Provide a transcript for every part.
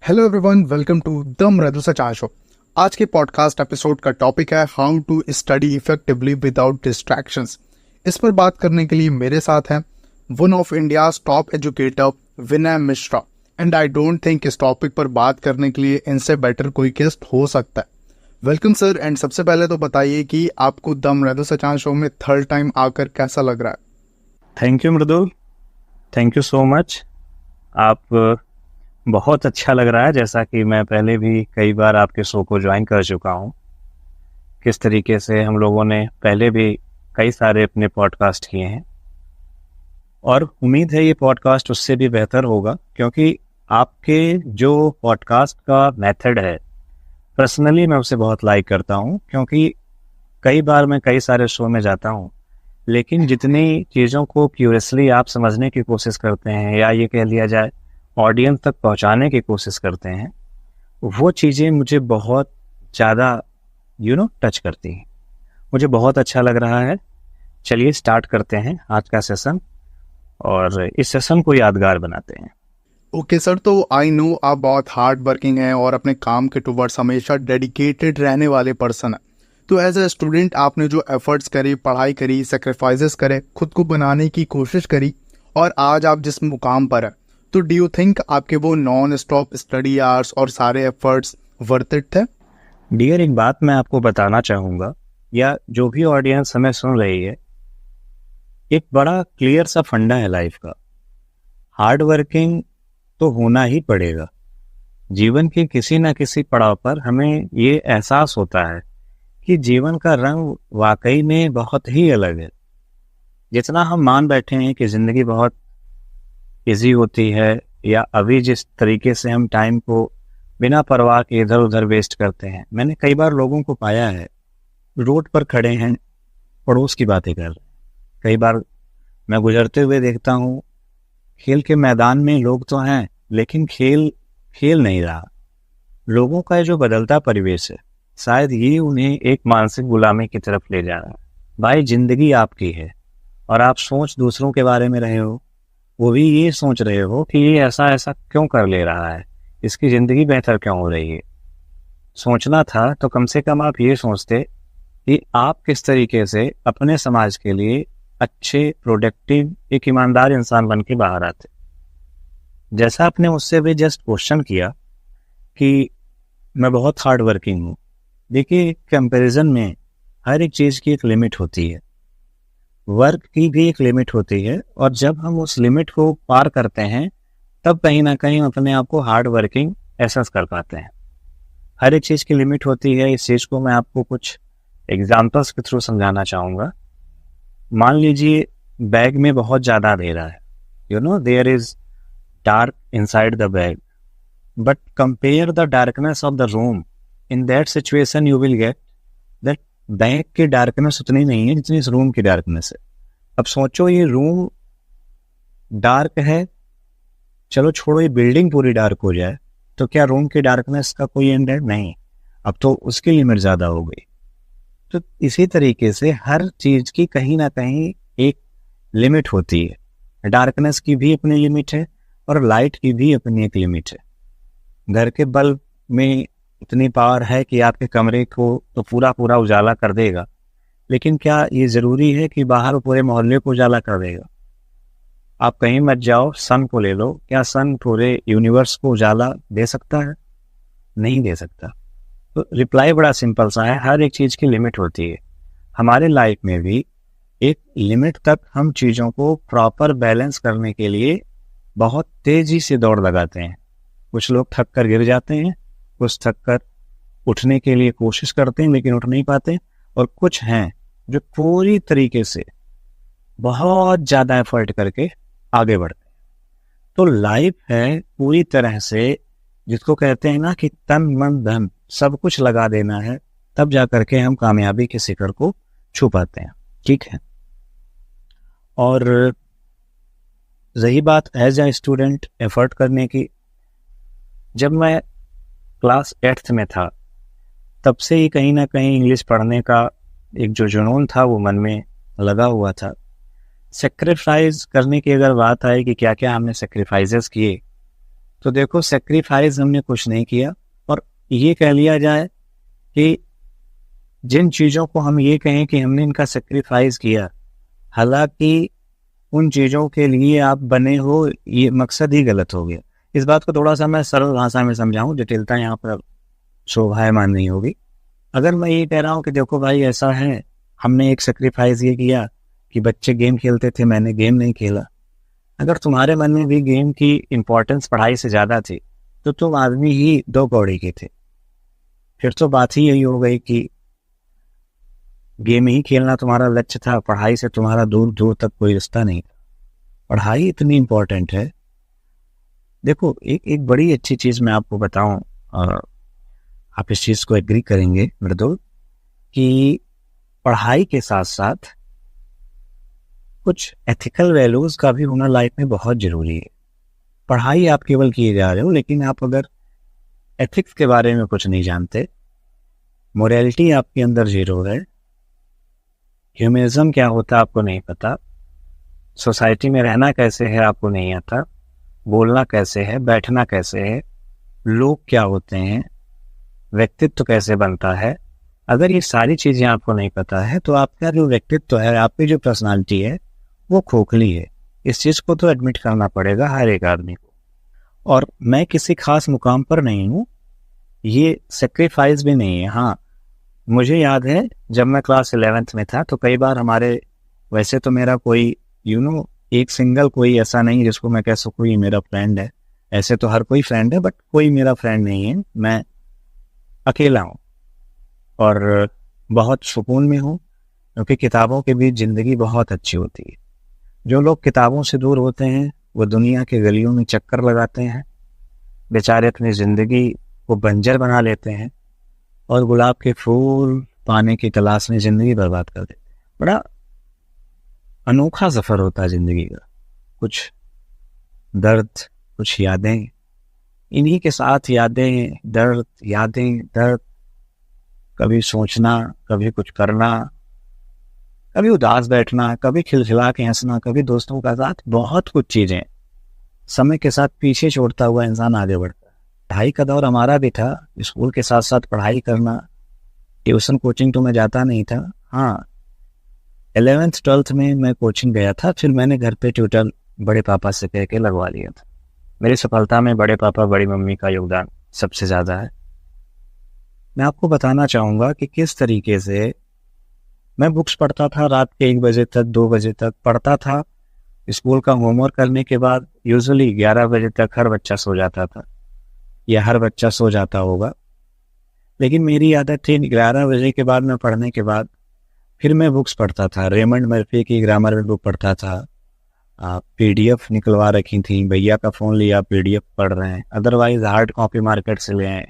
Hello everyone, welcome to the Mridu Sachan show. आज के podcast episode का टॉपिक है how to study effectively without distractions. इस पर बात करने के लिए मेरे साथ हैं one of India's top educator Vinay Mishra, and I don't think इस टॉपिक पर बात करने के लिए इनसे बेटर कोई गेस्ट हो सकता है। Welcome sir. एंड सबसे पहले तो बताइए कि आपको द मृदु सचान शो में थर्ड टाइम आकर कैसा लग रहा है? Thank you Mridul, thank you so much. आप बहुत अच्छा लग रहा है, जैसा कि मैं पहले भी कई बार आपके शो को ज्वाइन कर चुका हूँ। किस तरीके से हम लोगों ने पहले भी कई सारे अपने पॉडकास्ट किए हैं और उम्मीद है ये पॉडकास्ट उससे भी बेहतर होगा, क्योंकि आपके जो पॉडकास्ट का मेथड है पर्सनली मैं उसे बहुत लाइक करता हूँ। क्योंकि कई बार मैं कई सारे शो में जाता हूँ, लेकिन जितनी चीज़ों को क्यूरियसली आप समझने की कोशिश करते हैं या ये कह लिया जाए ऑडियंस तक पहुंचाने की कोशिश करते हैं, वो चीज़ें मुझे बहुत ज़्यादा टच करती हैं। मुझे बहुत अच्छा लग रहा है। चलिए स्टार्ट करते हैं आज का सेशन और इस सेशन को यादगार बनाते हैं। ओके सर, तो आई नो आप बहुत हार्ड वर्किंग हैं और अपने काम के टुवर्ड्स हमेशा डेडिकेटेड रहने वाले पर्सन हैं। तो एज ए स्टूडेंट आपने जो एफर्ट्स करी, पढ़ाई करी, सेक्रीफाइसेस करे, खुद को बनाने की कोशिश करी और आज आप जिस मुकाम पर हैं, तो डू यू थिंक आपके वो नॉन स्टॉप स्टडी आवर्स और सारे एफर्ट्स वर्थ इट थे? डियर, एक बात मैं आपको बताना चाहूँगा, या जो भी ऑडियंस हमें सुन रही है, एक बड़ा क्लियर सा फंडा है लाइफ का। हार्ड वर्किंग तो होना ही पड़ेगा। जीवन के किसी न किसी पड़ाव पर हमें ये एहसास होता है कि जीवन का रंग वाकई में बहुत ही अलग है। जितना हम मान बैठे हैं कि ज़िंदगी बहुत इजी होती है, या अभी जिस तरीके से हम टाइम को बिना परवाह के इधर उधर वेस्ट करते हैं, मैंने कई बार लोगों को पाया है रोड पर खड़े हैं, पड़ोस की बातें कर रहे हैं। कई बार मैं गुजरते हुए देखता हूँ खेल के मैदान में लोग तो हैं, लेकिन खेल नहीं रहा। लोगों का जो बदलता परिवेश है, शायद ये उन्हें एक मानसिक गुलामी की तरफ ले जा रहा है। भाई, जिंदगी आपकी है और आप सोच दूसरों के बारे में रहे हो, वो भी ये सोच रहे हो कि ये ऐसा ऐसा क्यों कर ले रहा है, इसकी ज़िंदगी बेहतर क्यों हो रही है। सोचना था तो कम से कम आप ये सोचते कि आप किस तरीके से अपने समाज के लिए अच्छे, प्रोडक्टिव, एक ईमानदार इंसान बन के बाहर आते। जैसा आपने मुझसे भी जस्ट क्वेश्चन किया कि मैं बहुत हार्ड वर्किंग हूँ। देखिए, कंपैरिजन में हर एक चीज़ की एक लिमिट होती है, वर्क की भी एक लिमिट होती है, और जब हम उस लिमिट को पार करते हैं तब कहीं ना कहीं अपने आप को हार्ड वर्किंग एहसास कर पाते हैं। हर एक चीज़ की लिमिट होती है। इस चीज़ को मैं आपको कुछ एग्जांपल्स के थ्रू समझाना चाहूँगा। मान लीजिए बैग में बहुत ज़्यादा अंधेरा है, there is dark inside the bag, but compare the darkness of the room. In that situation you will get that bag की डार्कनेस उतनी नहीं है जितनी इस रूम की डार्कनेस है। अब सोचो, ये रूम डार्क है, चलो छोड़ो, ये बिल्डिंग पूरी डार्क हो जाए तो क्या रूम की डार्कनेस का कोई एंड है? नहीं, अब तो उसकी लिमिट ज़्यादा हो गई। तो इसी तरीके से हर चीज़ की कहीं ना कहीं एक लिमिट होती है। डार्कनेस की भी अपनी लिमिट है और लाइट की भी अपनी एक लिमिट है। घर के बल्ब में इतनी पावर है कि आपके कमरे को तो पूरा पूरा उजाला कर देगा, लेकिन क्या ये ज़रूरी है कि बाहर पूरे मोहल्ले को उजाला कर देगा? आप कहीं मत जाओ, सन को ले लो, क्या सन पूरे यूनिवर्स को उजाला दे सकता है? नहीं दे सकता। तो रिप्लाई बड़ा सिंपल सा है, हर एक चीज़ की लिमिट होती है। हमारे लाइफ में भी एक लिमिट तक हम चीज़ों को प्रॉपर बैलेंस करने के लिए बहुत तेज़ी से दौड़ लगाते हैं। कुछ लोग थक कर गिर जाते हैं, कुछ थक कर उठने के लिए कोशिश करते हैं लेकिन उठ नहीं पाते, और कुछ हैं जो पूरी तरीके से बहुत ज़्यादा एफर्ट करके आगे बढ़ते हैं। तो लाइफ है पूरी तरह से, जिसको कहते हैं ना कि तन मन धन सब कुछ लगा देना है, तब जा करके हम कामयाबी के शिखर को छू पाते हैं। ठीक है। और रही बात एज ए स्टूडेंट एफर्ट करने की, जब मैं क्लास 8th में था तब से ही कहीं ना कहीं इंग्लिश पढ़ने का एक जो जुनून था वो मन में लगा हुआ था। सेक्रीफाइस करने की अगर बात आए कि क्या क्या हमने सेक्रीफाइसेस किए, तो देखो सेक्रीफाइस हमने कुछ नहीं किया, और ये कह लिया जाए कि जिन चीज़ों को हम ये कहें कि हमने इनका सेक्रीफाइस किया, हालांकि उन चीज़ों के लिए आप बने हो, ये मकसद ही गलत हो गया। इस बात को थोड़ा सा मैं सरल भाषा में समझाऊं, जटिलता यहाँ पर शोभायमान नहीं होगी। अगर मैं ये कह रहा हूँ कि देखो भाई ऐसा है, हमने एक सेक्रीफाइस ये किया कि बच्चे गेम खेलते थे, मैंने गेम नहीं खेला। अगर तुम्हारे मन में भी गेम की इम्पोर्टेंस पढ़ाई से ज़्यादा थी तो तुम आदमी ही दो कौड़ी के थे। फिर तो बात ही यही हो गई कि गेम ही खेलना तुम्हारा लक्ष्य था, पढ़ाई से तुम्हारा दूर दूर तक कोई रिश्ता नहीं था। पढ़ाई इतनी इम्पोर्टेंट है। देखो एक बड़ी अच्छी चीज़ मैं आपको बताऊं, और आप इस चीज़ को एग्री करेंगे मृदुल, कि पढ़ाई के साथ साथ कुछ एथिकल वैल्यूज़ का भी होना लाइफ में बहुत ज़रूरी है। पढ़ाई आप केवल किए जा रहे हो, लेकिन आप अगर एथिक्स के बारे में कुछ नहीं जानते, मोरालिटी आपके अंदर जीरो है, ह्यूमनिज्म क्या होता है आपको नहीं पता, सोसाइटी में रहना कैसे है आपको नहीं आता, बोलना कैसे है, बैठना कैसे है, लोग क्या होते हैं, व्यक्तित्व कैसे बनता है, अगर ये सारी चीज़ें आपको नहीं पता है तो आपका जो व्यक्तित्व है, आपकी जो पर्सनालिटी है, वो खोखली है। इस चीज़ को तो एडमिट करना पड़ेगा हर एक आदमी को। और मैं किसी खास मुकाम पर नहीं हूँ, ये सेक्रीफाइस भी नहीं है। हाँ, मुझे याद है जब मैं क्लास 11th में था तो कई बार हमारे, वैसे तो मेरा कोई एक सिंगल कोई ऐसा नहीं जिसको मैं कह सकूँ ये मेरा फ्रेंड है, ऐसे तो हर कोई फ्रेंड है, बट कोई मेरा फ्रेंड नहीं है, मैं अकेला हूँ और बहुत सुकून में हूँ, क्योंकि किताबों के बीच ज़िंदगी बहुत अच्छी होती है। जो लोग किताबों से दूर होते हैं वो दुनिया के गलियों में चक्कर लगाते हैं, बेचारे अपनी ज़िंदगी को बंजर बना लेते हैं और गुलाब के फूल पाने की तलाश में ज़िंदगी बर्बाद कर देते हैं। बड़ा अनोखा सफ़र होता है ज़िंदगी का, कुछ दर्द, कुछ यादें, इन्हीं के साथ यादें, दर्द, यादें, दर्द, कभी सोचना, कभी कुछ करना, कभी उदास बैठना, कभी खिलखिला के हंसना, कभी दोस्तों का साथ, बहुत कुछ चीज़ें समय के साथ पीछे छोड़ता हुआ इंसान आगे बढ़ता है। पढ़ाई का दौर हमारा भी था, स्कूल के साथ साथ पढ़ाई करना, ट्यूशन कोचिंग तो मैं जाता नहीं था। हाँ, 11th 12th में मैं कोचिंग गया था, फिर मैंने घर पे ट्यूटर बड़े पापा से कह के लगवा लिया था। मेरी सफलता में बड़े पापा बड़ी मम्मी का योगदान सबसे ज़्यादा है। मैं आपको बताना चाहूँगा कि किस तरीके से मैं बुक्स पढ़ता था, रात के 1 बजे तक 2 बजे तक पढ़ता था। स्कूल का होमवर्क करने के बाद यूजुअली 11 बजे तक हर बच्चा सो जाता था, या हर बच्चा सो जाता होगा, लेकिन मेरी आदत थी 11 बजे के बाद मैं पढ़ने के बाद फिर मैं बुक्स पढ़ता था। रेमंड मर्फी की ग्रामर में बुक पढ़ता था, PDF निकलवा रखी थी, भैया का फ़ोन लिया, PDF पढ़ रहे हैं, अदरवाइज हार्ड कॉपी मार्केट से ले आए।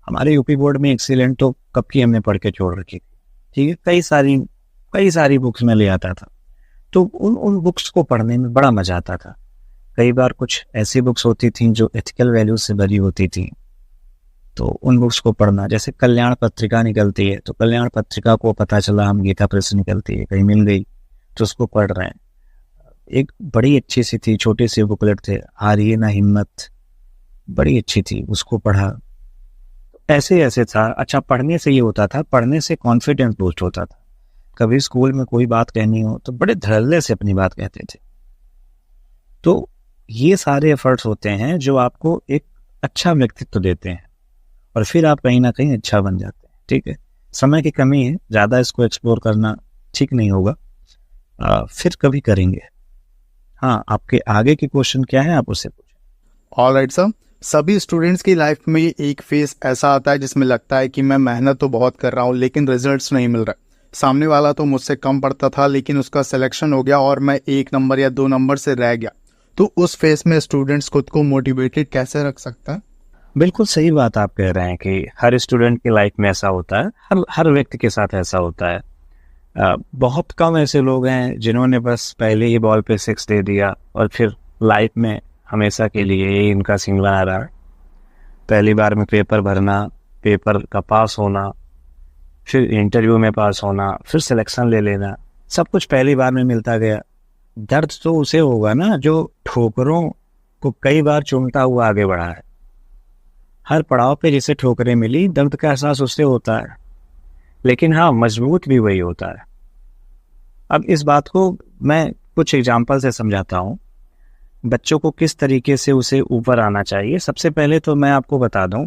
हमारे यूपी बोर्ड में एक्सीलेंट तो कब की हमने पढ़ के छोड़ रखी थी, ठीक है। कई सारी बुक्स में ले आता था, तो उन बुक्स को पढ़ने में बड़ा मज़ा आता था। कई बार कुछ ऐसी बुक्स होती थी जो एथिकल वैल्यूज से भरी होती थी, तो उन बुक्स को पढ़ना, जैसे कल्याण पत्रिका निकलती है तो कल्याण पत्रिका को पता चला हम गीता प्रेस निकलती है, कहीं मिल गई तो उसको पढ़ रहे हैं। एक बड़ी अच्छी सी थी, छोटी सी बुकलेट थे, हारिए ना हिम्मत, बड़ी अच्छी थी, उसको पढ़ा। ऐसे था। अच्छा, पढ़ने से ये होता था, पढ़ने से कॉन्फिडेंस बूस्ट होता था। कभी स्कूल में कोई बात कहनी हो तो बड़े धड़ल्ले से अपनी बात कहते थे। तो ये सारे एफर्ट्स होते हैं जो आपको एक अच्छा व्यक्तित्व देते हैं, और फिर आप कहीं ना कहीं अच्छा बन जाते हैं। ठीक है, समय की कमी है, ज़्यादा इसको एक्सप्लोर करना ठीक नहीं होगा, फिर कभी करेंगे। हाँ, आपके आगे के क्वेश्चन क्या है, आप उससे पूछें। ऑलराइट सर, सभी स्टूडेंट्स की लाइफ में एक फेज ऐसा आता है जिसमें लगता है कि मैं मेहनत तो बहुत कर रहा हूँ लेकिन रिजल्ट्स नहीं मिल रहे। सामने वाला तो मुझसे कम पढ़ता था लेकिन उसका सिलेक्शन हो गया और मैं 1 नंबर या 2 नंबर से रह गया। तो उस फेज में स्टूडेंट्स खुद को मोटिवेटेड कैसे रख सकता है? बिल्कुल सही बात आप कह रहे हैं कि हर स्टूडेंट की लाइफ में ऐसा होता है, हर व्यक्ति के साथ ऐसा होता है। बहुत कम ऐसे लोग हैं जिन्होंने बस पहले ही बॉल पे 6 दे दिया और फिर लाइफ में हमेशा के लिए इनका सीन बना रहा है। पहली बार में पेपर भरना, पेपर का पास होना, फिर इंटरव्यू में पास होना, फिर सिलेक्शन ले लेना, सब कुछ पहली बार में मिलता गया। दर्द तो उसे होगा ना जो ठोकरों को कई बार चूमता हुआ आगे बढ़ा है। हर पड़ाव पे जिसे ठोकरें मिली, दर्द का एहसास उससे होता है, लेकिन हाँ, मजबूत भी वही होता है। अब इस बात को मैं कुछ एग्जाम्पल से समझाता हूँ, बच्चों को किस तरीके से उसे ऊपर आना चाहिए। सबसे पहले तो मैं आपको बता दूं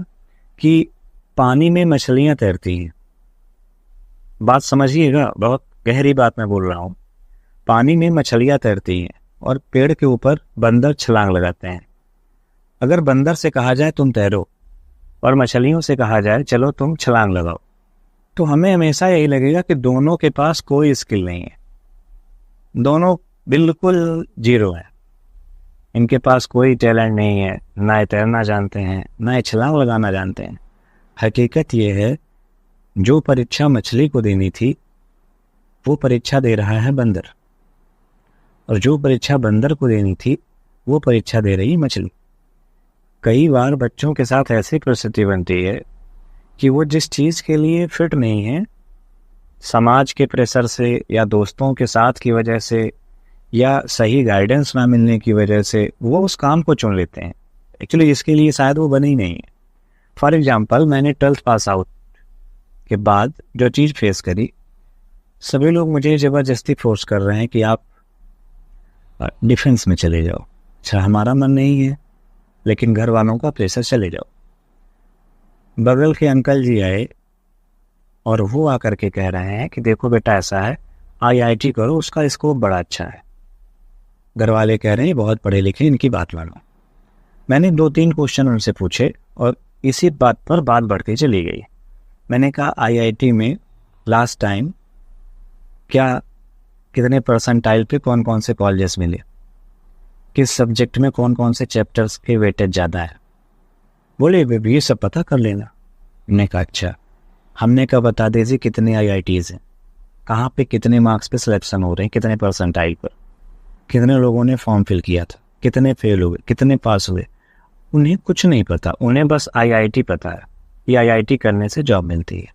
कि पानी में मछलियां तैरती हैं। बात समझिएगा, बहुत गहरी बात मैं बोल रहा हूँ। पानी में मछलियां तैरती हैं और पेड़ के ऊपर बंदर छलांग लगाते हैं। अगर बंदर से कहा जाए तुम तैरो और मछलियों से कहा जाए चलो तुम छलांग लगाओ, तो हमें हमेशा यही लगेगा कि दोनों के पास कोई स्किल नहीं है, दोनों बिल्कुल जीरो है, इनके पास कोई टैलेंट नहीं है, ना ये तैरना जानते हैं ना ये छलांग लगाना जानते हैं। हकीकत ये है, जो परीक्षा मछली को देनी थी वो परीक्षा दे रहा है बंदर, और जो परीक्षा बंदर को देनी थी वो परीक्षा दे रही मछली। कई बार बच्चों के साथ ऐसी परिस्थिति बनती है कि वो जिस चीज़ के लिए फिट नहीं है, समाज के प्रेशर से या दोस्तों के साथ की वजह से या सही गाइडेंस ना मिलने की वजह से वो उस काम को चुन लेते हैं। एक्चुअली इसके लिए शायद वो बने ही नहीं है। फॉर एग्जाम्पल, मैंने 12th पास आउट के बाद जो चीज़ फेस करी, सभी लोग मुझे ज़बरदस्ती फोर्स कर रहे हैं कि आप डिफेंस में चले जाओ। अच्छा, हमारा मन नहीं है, लेकिन घर वालों का प्रेशर, चले जाओ। बगल के अंकल जी आए और वो आकर के कह रहे हैं कि देखो बेटा ऐसा है, IIT करो, उसका स्कोप बड़ा अच्छा है। घर वाले कह रहे हैं बहुत पढ़े लिखे, इनकी बात मानो। मैंने 2-3 क्वेश्चन उनसे पूछे और इसी बात पर बात बढ़ती चली गई। मैंने कहा IIT में लास्ट टाइम क्या कितने परसेंटाइल पे कौन कौन से कॉलेजेस मिले, किस सब्जेक्ट में कौन कौन से चैप्टर्स के वेटेज ज़्यादा है। बोले बेबी ये सब पता कर लेना। हमने कहा अच्छा। हमने कहा बता दीजिए कितने IITs हैं, कहाँ पे कितने मार्क्स पे सिलेक्शन हो रहे हैं, कितने परसेंटाइल पर, कितने लोगों ने फॉर्म फिल किया था, कितने फेल हुए, कितने पास हुए। उन्हें कुछ नहीं पता, उन्हें बस IIT पता है कि IIT करने से जॉब मिलती है।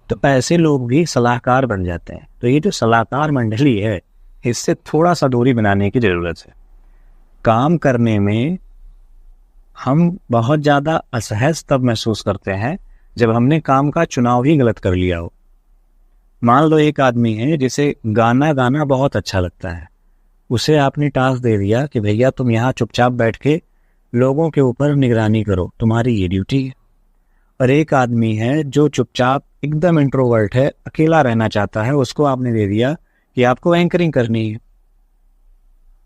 तो ऐसे लोग भी सलाहकार बन जाते हैं। तो ये जो सलाहकार मंडली है, इससे थोड़ा सा दूरी बनाने की ज़रूरत है। काम करने में हम बहुत ज़्यादा असहज तब महसूस करते हैं जब हमने काम का चुनाव ही गलत कर लिया हो। मान लो एक आदमी है जिसे गाना गाना बहुत अच्छा लगता है, उसे आपने टास्क दे दिया कि भैया तुम यहाँ चुपचाप बैठ के लोगों के ऊपर निगरानी करो, तुम्हारी ये ड्यूटी है। और एक आदमी है जो चुपचाप एकदम इंट्रोवर्ट है, अकेला रहना चाहता है, उसको आपने दे दिया कि आपको एंकरिंग करनी है।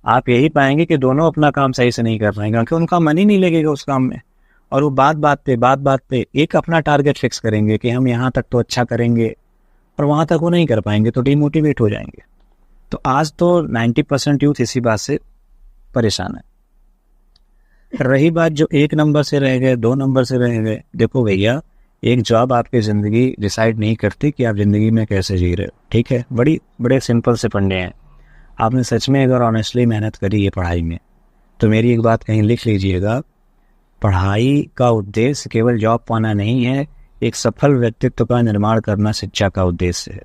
आप यही पाएंगे कि दोनों अपना काम सही से नहीं कर पाएंगे, क्योंकि उनका मन ही नहीं लगेगा उस काम में। और वो बात बात पे एक अपना टारगेट फिक्स करेंगे कि हम यहाँ तक तो अच्छा करेंगे, और वहाँ तक वो नहीं कर पाएंगे तो डिमोटिवेट हो जाएंगे। तो आज तो 90% यूथ इसी बात से परेशान है। रही बात जो 1 नंबर से रह गए, 2 नंबर से रह गए, देखो भैया, एक जॉब आपकी ज़िंदगी डिसाइड नहीं करती कि आप ज़िंदगी में कैसे जी रहे हो, ठीक है। बड़े सिंपल से फंडे हैं। आपने सच में अगर ऑनेस्टली मेहनत करी है पढ़ाई में, तो मेरी एक बात कहीं लिख लीजिएगा, पढ़ाई का उद्देश्य केवल जॉब पाना नहीं है, एक सफल व्यक्तित्व का निर्माण करना शिक्षा का उद्देश्य है।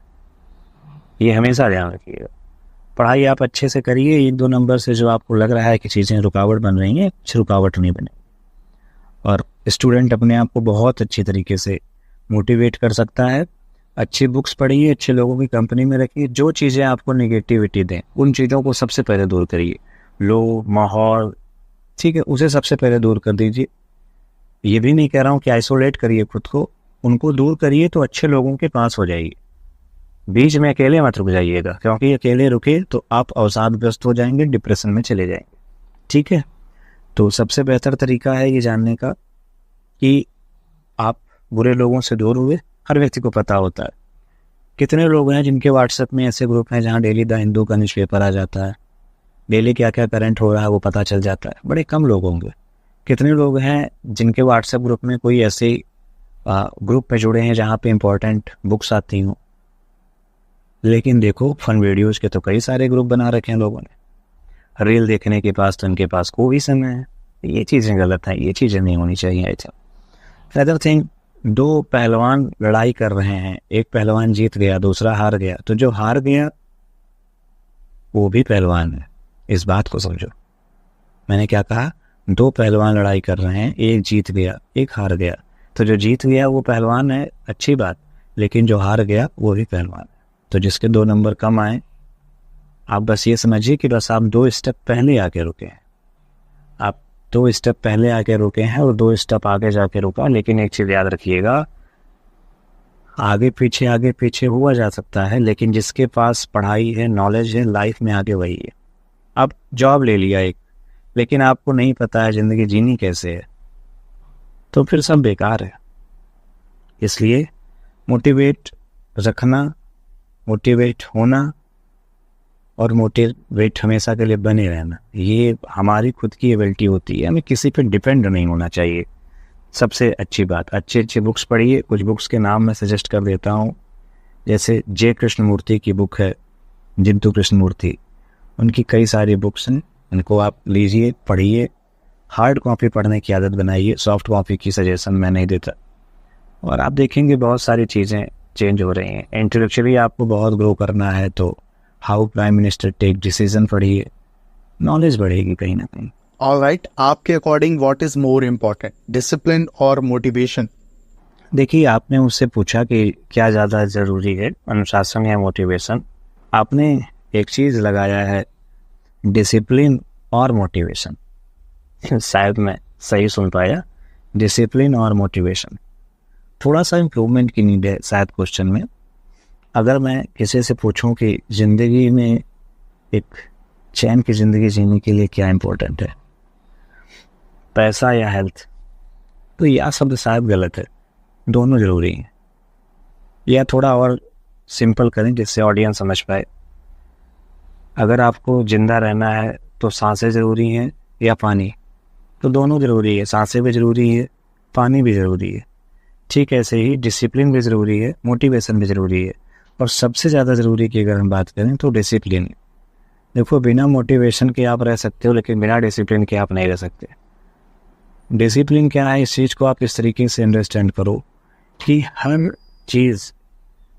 ये हमेशा ध्यान रखिएगा। पढ़ाई आप अच्छे से करिए, 1-2 नंबर से जो आपको लग रहा है कि चीज़ें रुकावट बन रही हैं, कुछ रुकावट नहीं बने। और स्टूडेंट अपने आप को बहुत अच्छी तरीके से मोटिवेट कर सकता है। अच्छी बुक्स पढ़िए, अच्छे लोगों की कंपनी में रखिए। जो चीज़ें आपको नेगेटिविटी दें, उन चीज़ों को सबसे पहले दूर करिए। लोग, माहौल, ठीक है, उसे सबसे पहले दूर कर दीजिए। ये भी नहीं कह रहा हूँ कि आइसोलेट करिए खुद को, उनको दूर करिए तो अच्छे लोगों के पास हो जाइए। बीच में अकेले मत रुक जाइएगा, क्योंकि अकेले रुके तो आप अवसादग्रस्त हो जाएंगे, डिप्रेशन में चले जाएंगे, ठीक है। तो सबसे बेहतर तरीका है ये जानने का कि आप बुरे लोगों से दूर हुए। हर व्यक्ति को पता होता है कितने लोग हैं जिनके व्हाट्सएप में ऐसे ग्रुप हैं जहाँ डेली द हिंदू का न्यूज़पेपर आ जाता है, डेली क्या क्या करंट हो रहा है वो पता चल जाता है। बड़े कम लोग होंगे। कितने लोग हैं जिनके व्हाट्सएप ग्रुप में कोई ऐसे ग्रुप में जुड़े हैं जहाँ पे इम्पोर्टेंट बुक्स आती हों। लेकिन देखो, फन वीडियोज़ के तो कई सारे ग्रुप बना रखे हैं लोगों ने। रील देखने के पास तो इनके पास कोई समय है। ये चीज़ें गलत हैं, ये चीज़ें नहीं होनी चाहिए। अदर थिंग, 2 पहलवान लड़ाई कर रहे हैं, एक पहलवान जीत गया, दूसरा हार गया, तो जो हार गया वो भी पहलवान है। इस बात को समझो। मैंने क्या कहा? दो पहलवान लड़ाई कर रहे हैं, एक जीत गया एक हार गया, तो जो जीत गया वो पहलवान है, अच्छी बात, लेकिन जो हार गया वो भी पहलवान है। तो जिसके 2 नंबर कम आए, आप बस ये समझिए कि बस आप 2 स्टेप पहले आके रुके हैं, आप 2 स्टेप पहले आके रुके हैं और 2 स्टेप आगे जाके रुका। लेकिन एक चीज़ याद रखिएगा, आगे पीछे हुआ जा सकता है, लेकिन जिसके पास पढ़ाई है, नॉलेज है, लाइफ में आगे वही है। आप जॉब ले लिया एक, लेकिन आपको नहीं पता है ज़िंदगी जीनी कैसे है, तो फिर सब बेकार है। इसलिए मोटिवेट रखना, मोटिवेट होना और मोटिवेट हमेशा के लिए बने रहना, ये हमारी खुद की एबिलिटी होती है। हमें किसी पे डिपेंड नहीं होना चाहिए। सबसे अच्छी बात, अच्छी बुक्स पढ़िए। कुछ बुक्स के नाम मैं सजेस्ट कर देता हूँ, जैसे जे कृष्णमूर्ति की बुक है जिंतु कृष्णमूर्ति, उनकी कई सारी बुक्स हैं, इनको आप लीजिए, पढ़िए। हार्ड कॉपी पढ़ने की आदत बनाइए, सॉफ्ट कॉपी की सजेशन मैं नहीं देता। और आप देखेंगे बहुत सारी चीज़ें चेंज हो रही हैं। इंटेलेक्चुअली आपको बहुत ग्रो करना है तो how prime minister take decision पढ़िए, नॉलेज बढ़ेगी कहीं ना कहीं। ऑलराइट, आपके according what is more important, discipline और मोटिवेशन? देखिए, आपने मुझसे पूछा कि क्या ज़्यादा ज़रूरी है, अनुशासन या मोटिवेशन। आपने एक चीज़ लगाया है, डिसिप्लिन और मोटिवेशन। शायद मैं सही सुन पाया, डिसिप्लिन और मोटिवेशन। थोड़ा सा इम्प्रूवमेंट की नीड है शायद क्वेश्चन में। अगर मैं किसी से पूछूं कि ज़िंदगी में एक चैन की ज़िंदगी जीने के लिए क्या इम्पोर्टेंट है, पैसा या हेल्थ, तो यह शब्द शायद गलत है, दोनों ज़रूरी हैं। या थोड़ा और सिंपल करें जिससे ऑडियंस समझ पाए, अगर आपको ज़िंदा रहना है तो सांसें ज़रूरी हैं या पानी, तो दोनों ज़रूरी है। सांसें भी ज़रूरी है, पानी भी ज़रूरी है। ठीक ऐसे ही डिसिप्लिन भी ज़रूरी है, मोटिवेशन भी ज़रूरी है, और सबसे ज़्यादा ज़रूरी की अगर हम बात करें तो डिसिप्लिन। देखो, बिना मोटिवेशन के आप रह सकते हो, लेकिन बिना डिसिप्लिन के आप नहीं रह सकते। डिसिप्लिन क्या है, इस चीज़ को आप इस तरीके से अंडरस्टैंड करो कि हर चीज़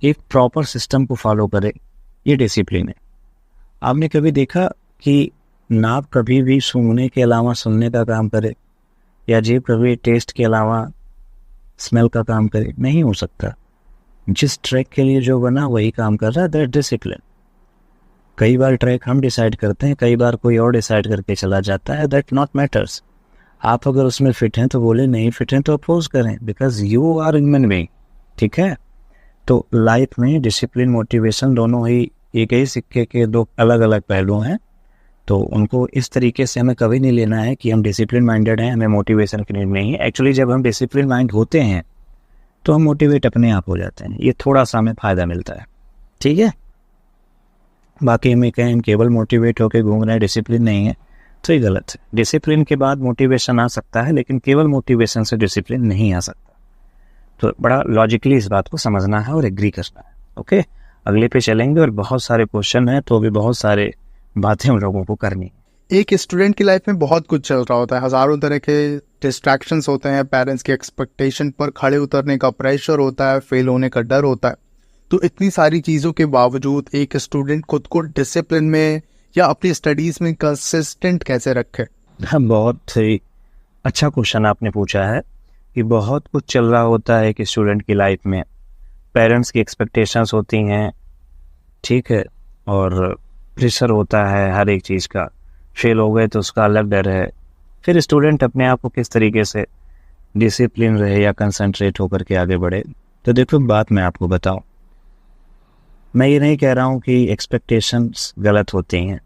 एक प्रॉपर सिस्टम को फॉलो करे, ये डिसिप्लिन है। आपने कभी देखा कि नाक कभी भी सूंघने के अलावा सुनने का काम करे, या जीभ कभी टेस्ट के अलावा स्मेल का काम करे? नहीं हो सकता। जिस ट्रैक के लिए जो बना वही काम कर रहा है, दैट डिसिप्लिन। कई बार ट्रैक हम डिसाइड करते हैं, कई बार कोई और डिसाइड करके चला जाता है, दैट नॉट मैटर्स। आप अगर उसमें फिट हैं तो बोले, नहीं फिट हैं तो अपोज करें, because you are human being. ठीक है, तो लाइफ में डिसिप्लिन मोटिवेशन दोनों ही एक ही सिक्के के 2 अलग अलग पहलू हैं। तो उनको इस तरीके से हमें कभी नहीं लेना है कि हम डिसिप्लिन माइंडेड हैं, हमें मोटिवेशन की नीड नहीं है। एक्चुअली जब हम डिसिप्लिन माइंड होते हैं तो हम मोटिवेट अपने आप हो जाते हैं, ये थोड़ा सा हमें फ़ायदा मिलता है। ठीक है, बाकी हमें कहें केवल मोटिवेट होकर घूम रहे हैं, डिसिप्लिन नहीं है, तो ये गलत है। डिसिप्लिन के बाद मोटिवेशन आ सकता है, लेकिन केवल मोटिवेशन से डिसिप्लिन नहीं आ सकता। तो बड़ा लॉजिकली इस बात को समझना है और एग्री करना है। ओके, अगले पे चलेंगे और बहुत सारे क्वेश्चन हैं, तो अभी बहुत सारे बातें हम लोगों को करनी है। एक स्टूडेंट की लाइफ में बहुत कुछ चल रहा होता है, हजारों तरह के डिस्ट्रैक्शंस होते हैं, पेरेंट्स की एक्सपेक्टेशन पर खड़े उतरने का प्रेशर होता है, फेल होने का डर होता है। तो इतनी सारी चीज़ों के बावजूद एक स्टूडेंट खुद को डिसिप्लिन में या अपनी स्टडीज़ में कंसिस्टेंट कैसे रखे? बहुत ही अच्छा क्वेश्चन आपने पूछा है कि बहुत कुछ चल रहा होता है एक स्टूडेंट की लाइफ में, पेरेंट्स की एक्सपेक्टेशंस होती हैं, ठीक है, और प्रेशर होता है हर एक चीज़ का। फेल हो गए तो उसका अलग डर है। फिर स्टूडेंट अपने आप को किस तरीके से डिसिप्लिन रहे या कंसंट्रेट होकर के आगे बढ़े। तो देखो, बात मैं आपको बताऊं, मैं ये नहीं कह रहा हूँ कि एक्सपेक्टेशंस गलत होती हैं,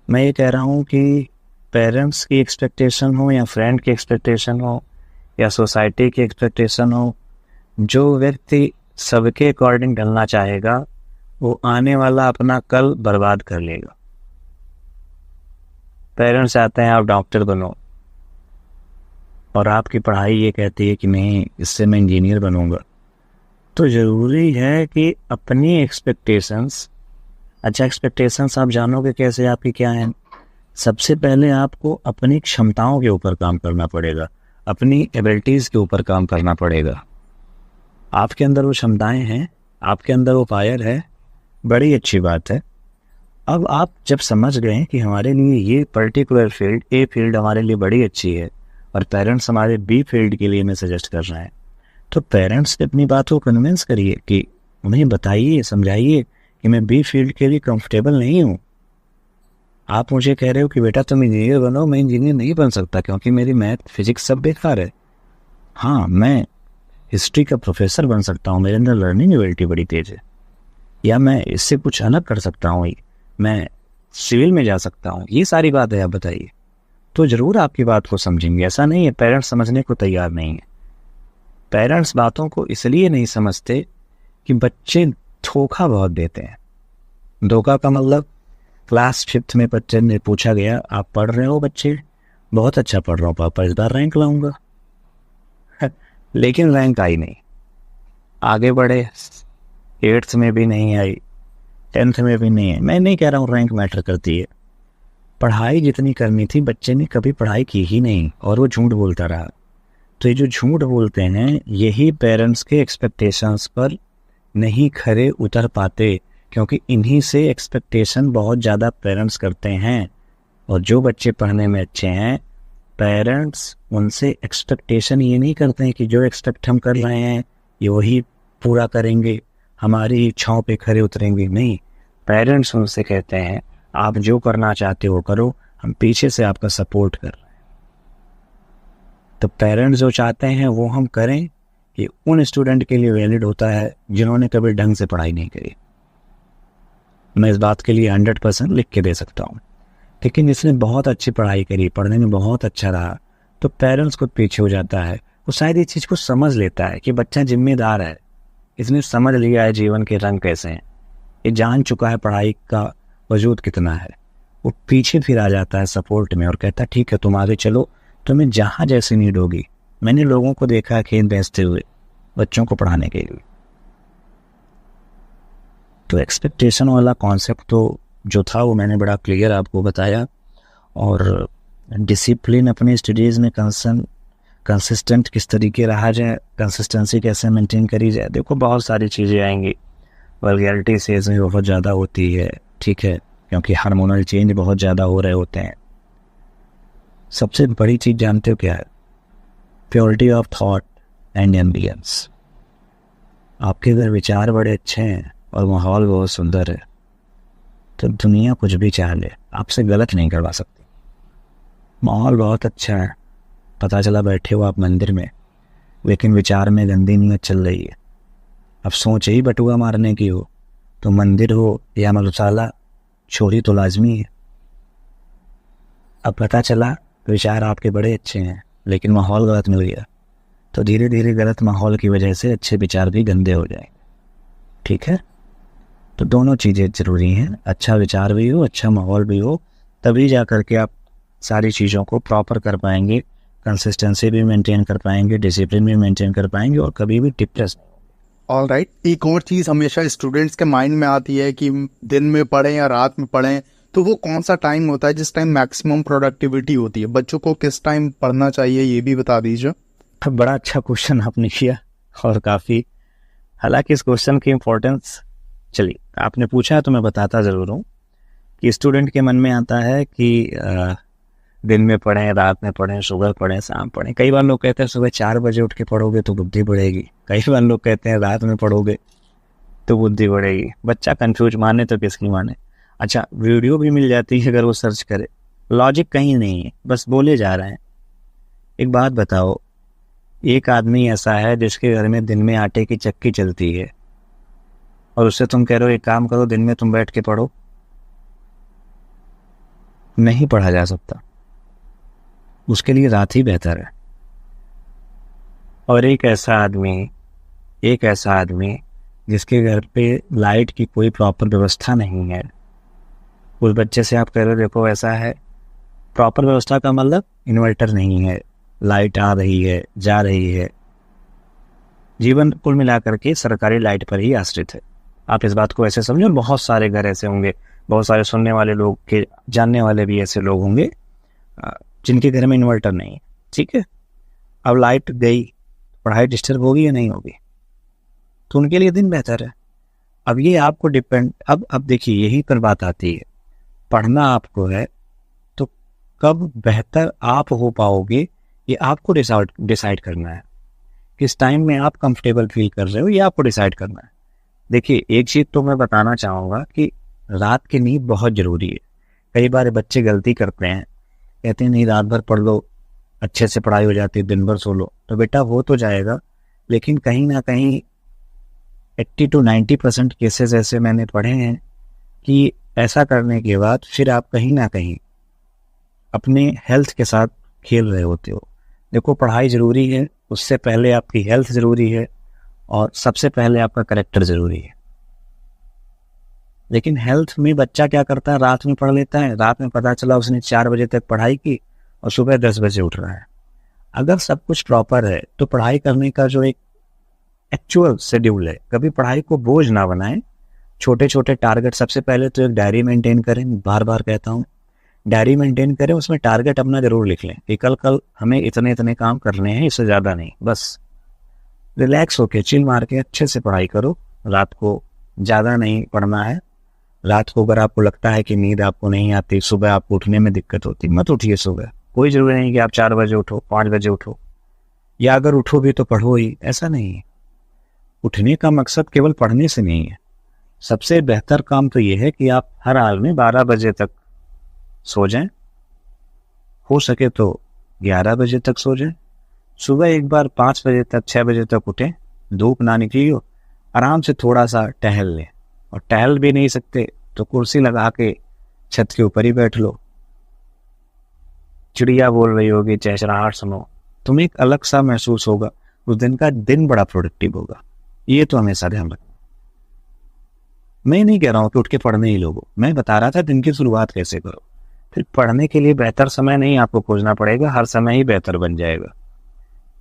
मैं ये कह रहा हूँ कि पेरेंट्स की एक्सपेक्टेशन हो या फ्रेंड की एक्सपेक्टेशन हो या सोसाइटी की एक्सपेक्टेशन हो, जो व्यक्ति सबके अकॉर्डिंग ढलना चाहेगा वो आने वाला अपना कल बर्बाद कर लेगा। पेरेंट्स चाहते हैं आप डॉक्टर बनो, और आपकी पढ़ाई ये कहती है कि नहीं, इससे मैं इंजीनियर बनूंगा। तो ज़रूरी है कि अपनी एक्सपेक्टेशंस, अच्छा एक्सपेक्टेशंस आप जानोगे कैसे आपकी क्या हैं? सबसे पहले आपको अपनी क्षमताओं के ऊपर काम करना पड़ेगा, अपनी एबिलिटीज़ के ऊपर काम करना पड़ेगा। आपके अंदर वो क्षमताएं हैं, आपके अंदर वो फायर है, बड़ी अच्छी बात है। अब आप जब समझ गए कि हमारे लिए ये पर्टिकुलर फील्ड, ए फील्ड हमारे लिए बड़ी अच्छी है और पेरेंट्स हमारे बी फील्ड के लिए हमें सजेस्ट कर रहे हैं, तो पेरेंट्स से अपनी बात को कन्विंस करिए कि उन्हें बताइए, समझाइए कि मैं बी फील्ड के लिए कंफर्टेबल नहीं हूँ। आप मुझे कह रहे हो कि बेटा तुम इंजीनियर बनो, मैं इंजीनियर नहीं बन सकता क्योंकि मेरी मैथ फिजिक्स सब बेकार है। हाँ, मैं हिस्ट्री का प्रोफेसर बन सकता हूँ, मेरे अंदर लर्निंग एबिलिटी बड़ी तेज है, या मैं इससे कुछ अलग कर सकता हूँ, मैं सिविल में जा सकता हूँ। ये सारी बात है, आप बताइए, तो ज़रूर आपकी बात को समझेंगे। ऐसा नहीं है पेरेंट्स समझने को तैयार नहीं है। पेरेंट्स बातों को इसलिए नहीं समझते कि बच्चे धोखा बहुत देते हैं। धोखा का मतलब, क्लास 5th में बच्चे ने पूछा गया, आप पढ़ रहे हो बच्चे? बहुत अच्छा पढ़ रहा हूँ पापा, इस बार रैंक लाऊंगा। लेकिन रैंक आई नहीं, आगे बढ़े, 8th में भी नहीं आई, 10th में भी नहीं है। मैं नहीं कह रहा हूँ रैंक मैटर करती है, पढ़ाई जितनी करनी थी बच्चे ने कभी पढ़ाई की ही नहीं और वो झूठ बोलता रहा। तो ये जो झूठ बोलते हैं, यही पेरेंट्स के एक्सपेक्टेशंस पर नहीं खरे उतर पाते, क्योंकि इन्हीं से एक्सपेक्टेशन बहुत ज़्यादा पेरेंट्स करते हैं। और जो बच्चे पढ़ने में अच्छे हैं, पेरेंट्स उनसे एक्सपेक्टेशन ये नहीं करते हैं कि जो एक्सपेक्ट हम कर रहे हैं ये वही पूरा करेंगे, हमारी इच्छाओं पे खरे उतरेंगे। नहीं, पेरेंट्स उनसे कहते हैं आप जो करना चाहते हो करो, हम पीछे से आपका सपोर्ट कर रहे हैं। तो पेरेंट्स जो चाहते हैं वो हम करें, ये उन स्टूडेंट के लिए वैलिड होता है जिन्होंने कभी ढंग से पढ़ाई नहीं करी। मैं इस बात के लिए 100% लिख के दे सकता हूँ। लेकिन इसने बहुत अच्छी पढ़ाई करी, पढ़ने में बहुत अच्छा रहा, तो पेरेंट्स को पीछे हो जाता है। वो शायद इस चीज़ को समझ लेता है कि बच्चा जिम्मेदार है, इसने समझ लिया है जीवन के रंग कैसे हैं, ये जान चुका है पढ़ाई का वजूद कितना है। वो पीछे फिर आ जाता है सपोर्ट में और कहता है ठीक है तुम आगे चलो, तुम्हें जहाँ जैसी नीड होगी। मैंने लोगों को देखा है खेत बेचते हुए बच्चों को पढ़ाने के लिए। तो एक्सपेक्टेशन वाला कॉन्सेप्ट तो जो था वो मैंने बड़ा क्लियर आपको बताया। और डिसिप्लिन अपनी स्टडीज़ में कंसिस्टेंट किस तरीके रहा जाए, कंसिस्टेंसी कैसे मेंटेन करी जाए। देखो बहुत सारी चीज़ें आएंगी, वल्गैरिटी से इसमें बहुत ज़्यादा होती है, ठीक है, क्योंकि हार्मोनल चेंज बहुत ज़्यादा हो रहे होते हैं। सबसे बड़ी चीज़ जानते हो क्या है? Purity of thought and ambience. आपके अगर विचार बड़े अच्छे हैं और माहौल बहुत सुंदर है, तो दुनिया कुछ भी चाह ले, आपसे गलत नहीं करवा सकती। माहौल बहुत अच्छा है, पता चला बैठे हो आप मंदिर में, लेकिन विचार में गंदी नीयत चल रही है, अब सोच ही बटुआ मारने की हो, तो मंदिर हो या मधुशाला, छोरी तो लाजमी है। अब पता चला विचार आपके बड़े अच्छे हैं लेकिन माहौल गलत मिल गया, तो धीरे धीरे गलत माहौल की वजह से अच्छे विचार भी गंदे हो जाएंगे, ठीक है। तो दोनों चीज़ें ज़रूरी हैं, अच्छा विचार भी हो, अच्छा माहौल भी हो, तभी जा कर के आप सारी चीज़ों को प्रॉपर कर पाएंगे, कंसिस्टेंसी भी मेंटेन कर पाएंगे, डिसिप्लिन भी मेंटेन कर पाएंगे और कभी भी डिप्रेस नहीं होंगे। ऑलराइट, एक और चीज़ हमेशा स्टूडेंट्स के माइंड में आती है कि दिन में पढ़ें या रात में पढ़ें, तो वो कौन सा टाइम होता है जिस टाइम मैक्सिमम प्रोडक्टिविटी होती है? बच्चों को किस टाइम पढ़ना चाहिए ये भी बता दीजिए। बड़ा अच्छा क्वेश्चन आपने किया और काफ़ी, हालांकि इस क्वेश्चन की इम्पोर्टेंस, चलिए आपने पूछा तो मैं बताता ज़रूर हूँ कि स्टूडेंट के मन में आता है कि दिन में पढ़ें, रात में पढ़ें, सुबह पढ़ें, शाम पढ़ें। कई बार लोग कहते हैं सुबह 4 बजे उठ के पढ़ोगे तो बुद्धि बढ़ेगी, कई बार लोग कहते हैं रात में पढ़ोगे तो बुद्धि बढ़ेगी। बच्चा कंफ्यूज, माने तो किसकी माने। अच्छा, वीडियो भी मिल जाती है अगर वो सर्च करे, लॉजिक कहीं नहीं है, बस बोले जा रहे हैं। एक बात बताओ, एक आदमी ऐसा है जिसके घर में दिन में आटे की चक्की चलती है और उससे तुम कह रहे हो एक काम करो दिन में तुम बैठ के पढ़ो, नहीं पढ़ा जा सकता, उसके लिए रात ही बेहतर है। और एक ऐसा आदमी जिसके घर पे लाइट की कोई प्रॉपर व्यवस्था नहीं है, उस बच्चे से आप कह रहे हो देखो ऐसा है, प्रॉपर व्यवस्था का मतलब इन्वर्टर नहीं है, लाइट आ रही है जा रही है, जीवन कुल मिलाकर के सरकारी लाइट पर ही आश्रित है। आप इस बात को ऐसे समझो, बहुत सारे घर ऐसे होंगे, बहुत सारे सुनने वाले लोग के जानने वाले भी ऐसे लोग होंगे जिनके घर में इन्वर्टर नहीं है, ठीक है। अब लाइट गई, पढ़ाई डिस्टर्ब होगी या नहीं होगी? तो उनके लिए दिन बेहतर है। अब ये आपको डिपेंड, अब देखिए यही पर बात आती है पढ़ना आपको है तो कब बेहतर आप हो पाओगे ये आपको डिसाइड करना है। किस टाइम में आप कंफर्टेबल फील कर रहे हो ये आपको डिसाइड करना है। देखिए, एक चीज़ तो मैं बताना चाहूँगा कि रात की नींद बहुत ज़रूरी है। कई बार बच्चे गलती करते हैं, कहते हैं नहीं रात भर पढ़ लो, अच्छे से पढ़ाई हो जाती है, दिन भर सो लो। तो बेटा हो तो जाएगा, लेकिन कहीं ना कहीं 80 to 90% केसेस ऐसे मैंने पढ़े हैं कि ऐसा करने के बाद फिर आप कहीं ना कहीं अपने हेल्थ के साथ खेल रहे होते हो। देखो, पढ़ाई ज़रूरी है, उससे पहले आपकी हेल्थ ज़रूरी है और सबसे पहले आपका करेक्टर ज़रूरी है। लेकिन हेल्थ में बच्चा क्या करता है, रात में पढ़ लेता है, रात में पता चला उसने 4 बजे तक पढ़ाई की और सुबह 10 बजे उठ रहा है। अगर सब कुछ प्रॉपर है तो पढ़ाई करने का जो एक एक्चुअल शेड्यूल है, कभी पढ़ाई को बोझ ना बनाएं। छोटे छोटे टारगेट, सबसे पहले तो एक डायरी मेंटेन करें, बार बार कहता हूँ डायरी मेंटेन करें, उसमें टारगेट अपना जरूर लिख लें कि कल हमें इतने इतने काम करने हैं, इससे ज़्यादा नहीं। बस रिलैक्स होके चिल मार के अच्छे से पढ़ाई करो। रात को ज़्यादा नहीं पढ़ना है। रात को अगर आपको लगता है कि नींद आपको नहीं आती, सुबह आपको उठने में दिक्कत होती, मत उठिए सुबह। कोई ज़रूरी नहीं कि आप 4 बजे उठो, 5 बजे उठो, या अगर उठो भी तो पढ़ो ही, ऐसा नहीं है। उठने का मकसद केवल पढ़ने से नहीं है। सबसे बेहतर काम तो ये है कि आप हर हाल में 12 बजे तक सो जाएं, हो सके तो 11 बजे तक सो जाएं। सुबह एक बार 5 बजे तक 6 बजे तक उठें, धूप ना निकली हो, आराम से थोड़ा सा टहल लें। और टहल भी नहीं सकते तो कुर्सी लगा के छत के ऊपर ही बैठ लो, चिड़िया बोल रही होगी, चहचहाहट सुनो, तुम्हें एक अलग सा महसूस होगा। उस दिन का दिन बड़ा प्रोडक्टिव होगा। ये तो हमेशा ध्यान रखना। मैं नहीं कह रहा हूँ कि उठ के पढ़ने ही लोगो, मैं बता रहा था दिन की शुरुआत कैसे करो। फिर पढ़ने के लिए बेहतर समय नहीं आपको खोजना पड़ेगा, हर समय ही बेहतर बन जाएगा।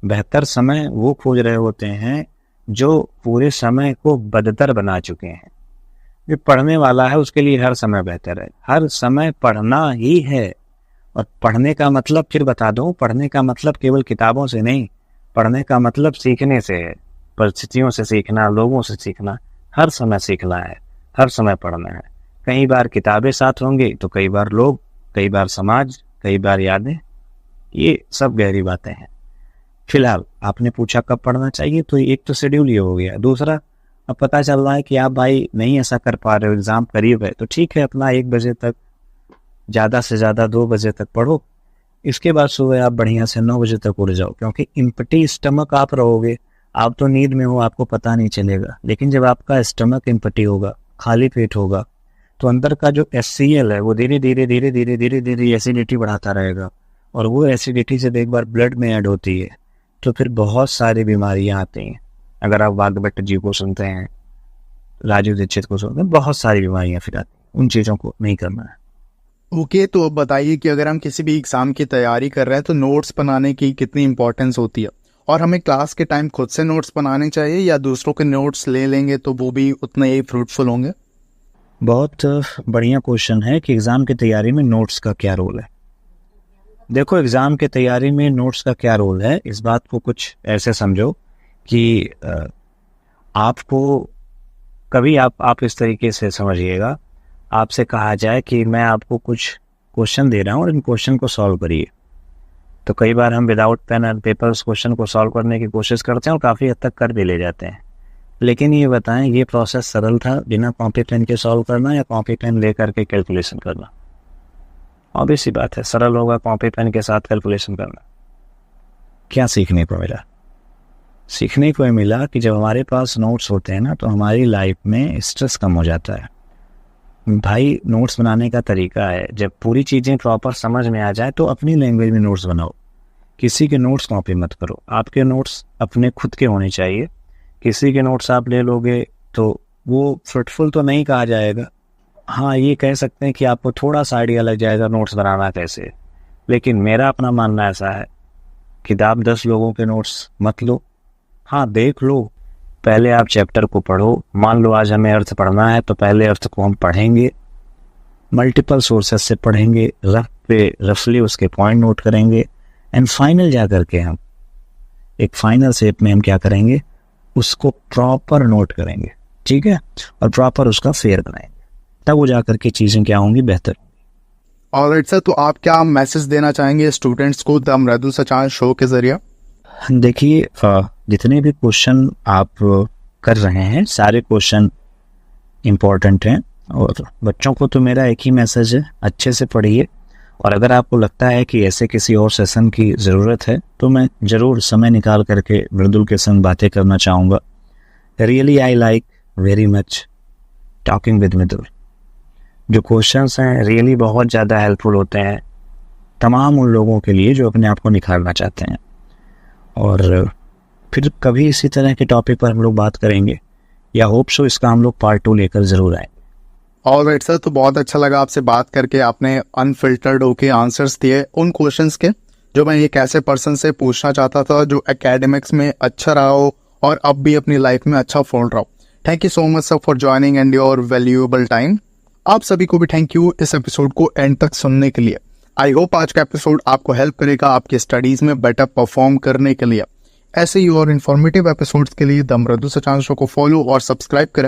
बेहतर समय वो खोज रहे होते हैं जो पूरे समय को बदतर बना चुके हैं। जो पढ़ने वाला है उसके लिए हर समय बेहतर है, हर समय पढ़ना ही है। और पढ़ने का मतलब, फिर बता दूं, पढ़ने का मतलब केवल किताबों से नहीं, पढ़ने का मतलब सीखने से है। परिस्थितियों से सीखना, लोगों से सीखना, हर समय सीखना है, हर समय पढ़ना है। कई बार किताबें साथ होंगी तो कई बार लोग, कई बार समाज, कई बार यादें, ये सब गहरी बातें हैं। फिलहाल आपने पूछा कब पढ़ना चाहिए, तो एक तो शेड्यूल ये हो गया। दूसरा, अब पता चल रहा है कि आप भाई नहीं ऐसा कर पा रहे हो, एग्जाम करीब है, तो ठीक है, अपना 1 बजे तक, ज़्यादा से ज़्यादा 2 बजे तक पढ़ो। इसके बाद सुबह आप बढ़िया से 9 बजे तक उठ जाओ, क्योंकि इम्पटी स्टमक आप रहोगे, आप तो नींद में हो, आपको पता नहीं चलेगा। लेकिन जब आपका स्टमक इम्पटी होगा, खाली पेट होगा, तो अंदर का जो HCl है वो धीरे धीरे धीरे धीरे धीरे धीरे एसिडिटी बढ़ाता रहेगा। और वो एसिडिटी जब एक बार ब्लड में ऐड होती है तो फिर बहुत सारी बीमारियां आती हैं। अगर आप वाग्भट जी को सुनते हैं, राजू दीक्षित को सुनते हैं, बहुत सारी बीमारियां फिर आती हैं। उन चीज़ों को नहीं करना है। ओके, तो अब बताइए कि अगर हम किसी भी एग्जाम की तैयारी कर रहे हैं तो नोट्स बनाने की कितनी इंपॉर्टेंस होती है, और हमें क्लास के टाइम खुद से नोट्स बनाने चाहिए या दूसरों के नोट्स ले लेंगे तो वो भी उतने ही फ्रूटफुल होंगे? बहुत बढ़िया क्वेश्चन है कि एग्ज़ाम की तैयारी में नोट्स का क्या रोल है। देखो, एग्ज़ाम की तैयारी में नोट्स का क्या रोल है, इस बात को कुछ ऐसे समझो कि आपको कभी आप इस तरीके से समझिएगा, आपसे कहा जाए कि मैं आपको कुछ क्वेश्चन दे रहा हूँ और इन क्वेश्चन को सॉल्व करिए। तो कई बार हम विदाउट पेन एंड पेपर उस क्वेश्चन को सॉल्व करने की कोशिश करते हैं और काफ़ी हद तक कर भी ले जाते हैं। लेकिन ये बताएं, ये प्रोसेस सरल था बिना कॉपी पेन के सॉल्व करना या कॉपी पेन ले करके कैलकुलेशन करना? ऑब्वियस सी बात है, सरल होगा कॉपी पेन के साथ कैलकुलेशन करना। क्या सीखने को मिला? सीखने को मिला कि जब हमारे पास नोट्स होते हैं ना, तो हमारी लाइफ में स्ट्रेस कम हो जाता है। भाई, नोट्स बनाने का तरीका है, जब पूरी चीज़ें प्रॉपर समझ में आ जाए तो अपनी लैंग्वेज में नोट्स बनाओ। किसी के नोट्स कॉपी मत करो, आपके नोट्स अपने खुद के होने चाहिए। किसी के नोट्स आप ले लोगे तो वो फ्रूटफुल तो नहीं कहा जाएगा। हाँ, ये कह सकते हैं कि आपको थोड़ा सा आइडिया लग जाएगा नोट्स बनाना कैसे। लेकिन मेरा अपना मानना ऐसा है कि आप 10 लोगों के नोट्स मत लो। हाँ, देख लो, पहले आप चैप्टर को पढ़ो। मान लो आज हमें अर्थ पढ़ना है तो पहले अर्थ को हम पढ़ेंगे, मल्टीपल सोर्सेस से पढ़ेंगे, रफली उसके पॉइंट नोट करेंगे, एंड फाइनल जा करके हम एक फाइनल शेप में हम क्या करेंगे, उसको प्रॉपर नोट करेंगे, ठीक है, और प्रॉपर उसका फेयर बनाएंगे। तब वो जा करके चीज़ें क्या होंगी, बेहतर होंगी। ऑलराइट सर, तो आप क्या मैसेज देना चाहेंगे स्टूडेंट्स को द मृदुल सचान शो के जरिए? देखिए, जितने भी क्वेश्चन आप कर रहे हैं सारे क्वेश्चन इम्पोर्टेंट हैं, और बच्चों को तो मेरा एक ही मैसेज है, अच्छे से पढ़िए। और अगर आपको लगता है कि ऐसे किसी और सेशन की ज़रूरत है तो मैं ज़रूर समय निकाल करके मृदुल के संग बातें करना चाहूँगा। Really I like very much talking with Mridul. जो क्वेश्चंस हैं रियली बहुत ज़्यादा हेल्पफुल होते हैं तमाम उन लोगों के लिए जो अपने आप को निखारना चाहते हैं। और फिर कभी इसी तरह के टॉपिक पर हम लोग बात करेंगे, या होप सो इसका हम लोग पार्ट 2 लेकर ज़रूर आएंगे। ऑलराइट सर, तो बहुत अच्छा लगा आपसे बात करके। आपने अनफिल्टर्ड होके आंसर्स दिए उन क्वेश्चंस के जो मैं एक ऐसे पर्सन से पूछना चाहता था जो एकेडमिक्स में अच्छा रहा हो और अब भी अपनी लाइफ में अच्छा फोड़ रहा हो। Thank you so much sir for joining and your valuable time. आप सभी को भी थैंक यू इस एपिसोड को एंड तक सुनने के लिए। आई होप आज का एपिसोड आपको हेल्प करेगा आपके स्टडीज में बेटर परफॉर्म करने के लिए। ऐसे ही और इन्फॉर्मेटिव एपिसोड्स के लिए द मृदुल सचान शो को फॉलो और सब्सक्राइब करें।